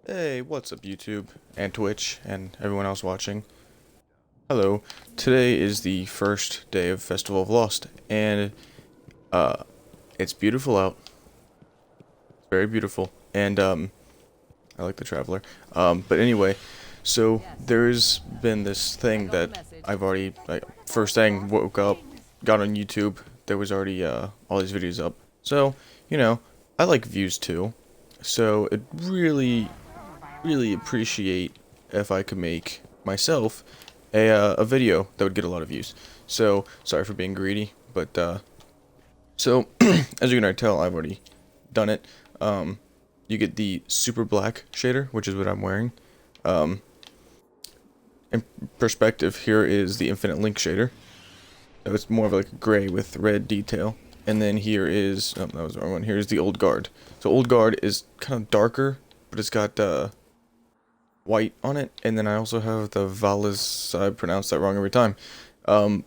Hey, what's up YouTube and Twitch and everyone else watching? Hello. Today is the first day of Festival of Lost and it's beautiful out. It's very beautiful and I like the Traveler. But anyway, so there's been this thing that I've already first thing woke up, got on YouTube, there was already all these videos up. So, you know, I like views too. So it really appreciate if I could make myself a video that would get a lot of views. So sorry for being greedy, but so as you can already tell, I've already done it. You get the super black shader, which is what I'm wearing. In perspective, here is the infinite link shader. So it's more of like a gray with red detail. And then here is, oh, that was the wrong one. Here's the old guard. So old guard is kind of darker, but it's got white on it, and then I also have the Valis, I pronounce that wrong every time,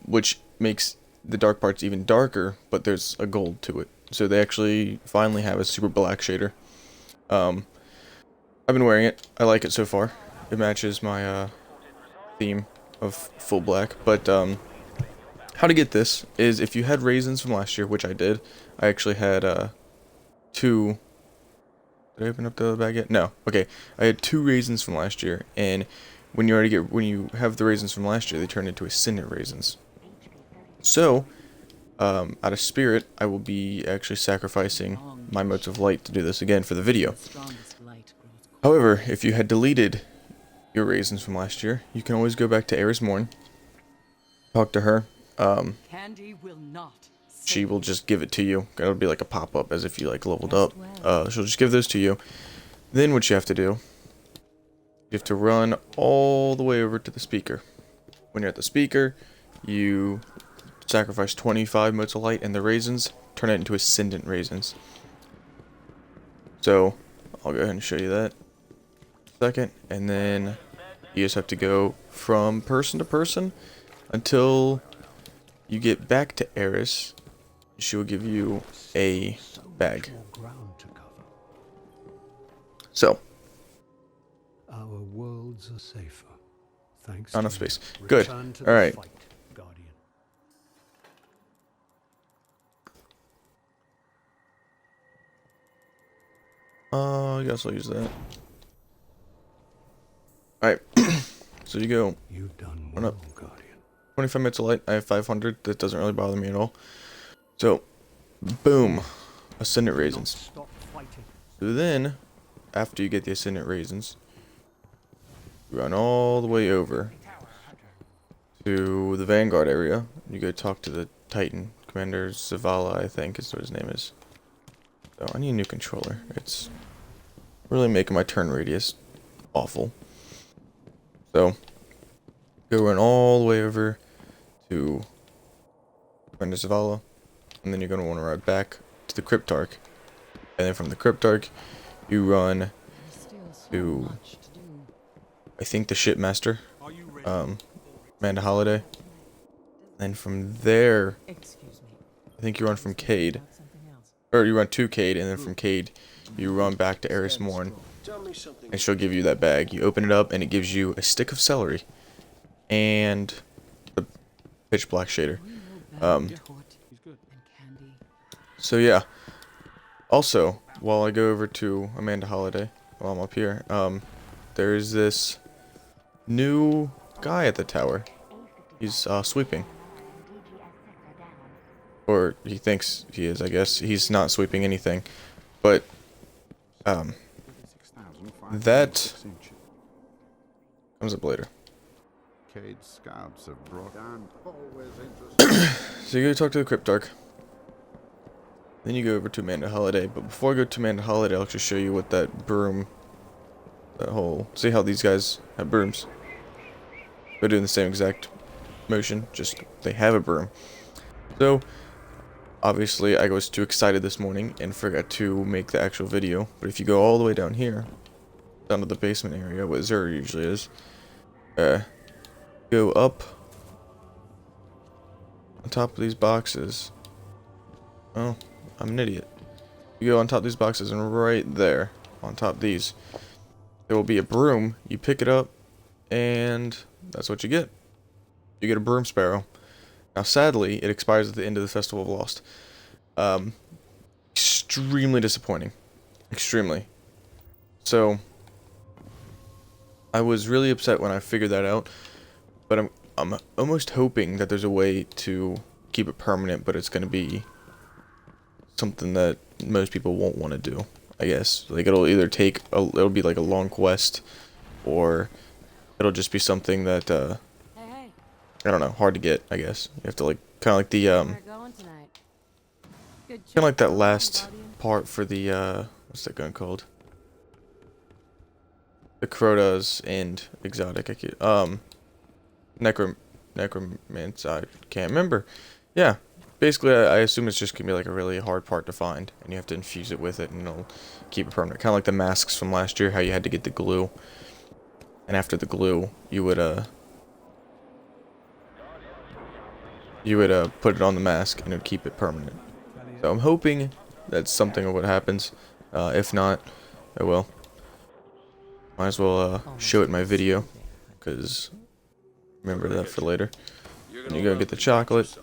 which makes the dark parts even darker, but there's a gold to it. So they actually finally have a super black shader. I've been wearing it. I like it so far. It matches my theme of full black, but how to get this is if you had raisins from last year, which I did. I actually had two. Did I open up the bag yet? No. Okay. I had two raisins from last year, and when you have the raisins from last year, they turn into ascendant raisins. So, out of spirit, I will be actually sacrificing my motes of light to do this again for the video. However, if you had deleted your raisins from last year, you can always go back to Eris Morn, talk to her. She will just give it to you. It'll be like a pop-up as if you like leveled up. She'll just give those to you. Then what you have to do, you have to run all the way over to the speaker. When you're at the speaker, you sacrifice 25 motes of light, and the raisins turn it into ascendant raisins. So I'll go ahead and show you that second, and then you just have to go from person to person until you get back to Eris. She will give you a bag. So, our worlds are safer. Thanks. Not enough space. Good. All right. I guess I'll use that. All right. So you go. You've done Run well, up. Guardian. 25 minutes of light. I have 500. That doesn't really bother me at all. So, boom, ascendant raisins. So then, after you get the ascendant raisins, you run all the way over to the Vanguard area. You go talk to the Titan Commander Zavala, I think is what his name is. So I need a new controller. It's really making my turn radius awful. So, go run all the way over to Commander Zavala. And then you're going to want to ride back to the Cryptarch. And then from the Cryptarch, you run to, I think, the Shipmaster, Amanda Holiday. And from there, I think you run from Cade. Or you run to Cade, and then from Cade, you run back to Eris Morn. And she'll give you that bag. You open it up, and it gives you a stick of celery. And the pitch black shader. So yeah. Also, while I go over to Amanda Holiday, while I'm up here, there's this new guy at the tower. He's sweeping. Or he thinks he is, I guess. He's not sweeping anything. But that comes up later. So you go talk to the Cryptarch. Then you go over to Amanda Holiday, but before I go to Amanda Holiday, I'll just show you what that broom, see how these guys have brooms. They're doing the same exact motion, just they have a broom. So, obviously I was too excited this morning and forgot to make the actual video, but if you go all the way down here, down to the basement area, what Zura usually is, go up on top of these boxes. Oh. I'm an idiot. You go on top of these boxes, and right there, on top of these, there will be a broom. You pick it up, and that's what you get. You get a broom sparrow. Now, sadly, it expires at the end of the Festival of Lost. Extremely disappointing. Extremely. So, I was really upset when I figured that out, but I'm almost hoping that there's a way to keep it permanent, but it's going to be something that most people won't want to do, I guess. Like, it'll either it'll be like a long quest, or it'll just be something that, I don't know, hard to get, I guess. You have to, like, kind of like the, kind of like that last part for the, what's that gun called? The Crota's and Exotic, Necromance, I can't remember. Yeah, basically, I assume it's just gonna be like a really hard part to find, and you have to infuse it with it, and it'll keep it permanent. Kind of like the masks from last year, how you had to get the glue, and after the glue, you would put it on the mask, and it would keep it permanent. So I'm hoping that's something of what happens. If not, oh well. Might as well show it in my video, because remember that for later. And you go get the chocolate.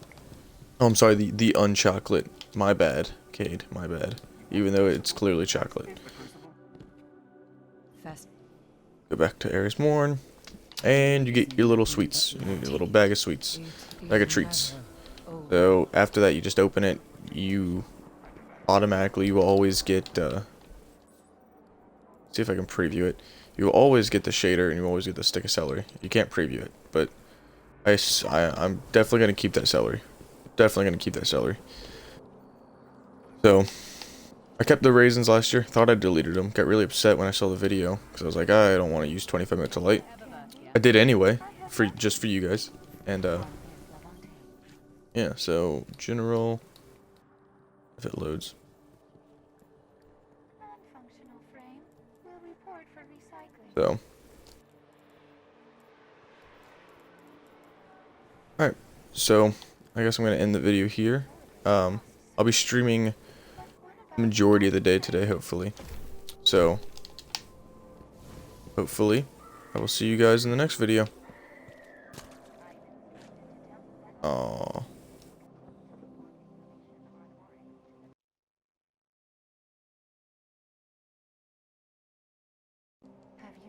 Oh, I'm sorry, the unchocolate. My bad, Cade, my bad. Even though it's clearly chocolate. Go back to Ares Morn, and you get your little sweets. You get a little bag of sweets, bag of treats. So after that, you just open it. You will always get. See if I can preview it. You will always get the shader, and you always get the stick of celery. You can't preview it, but I'm definitely gonna keep that celery. Definitely gonna keep that celery. So, I kept the raisins last year. Thought I deleted them. Got really upset when I saw the video because I was like, I don't want to use 25 minutes of light. I did anyway, just for you guys. And yeah. So general, if it loads. So. Alright, so I guess I'm going to end the video here. I'll be streaming the majority of the day today, hopefully. So, hopefully, I will see you guys in the next video. Aww.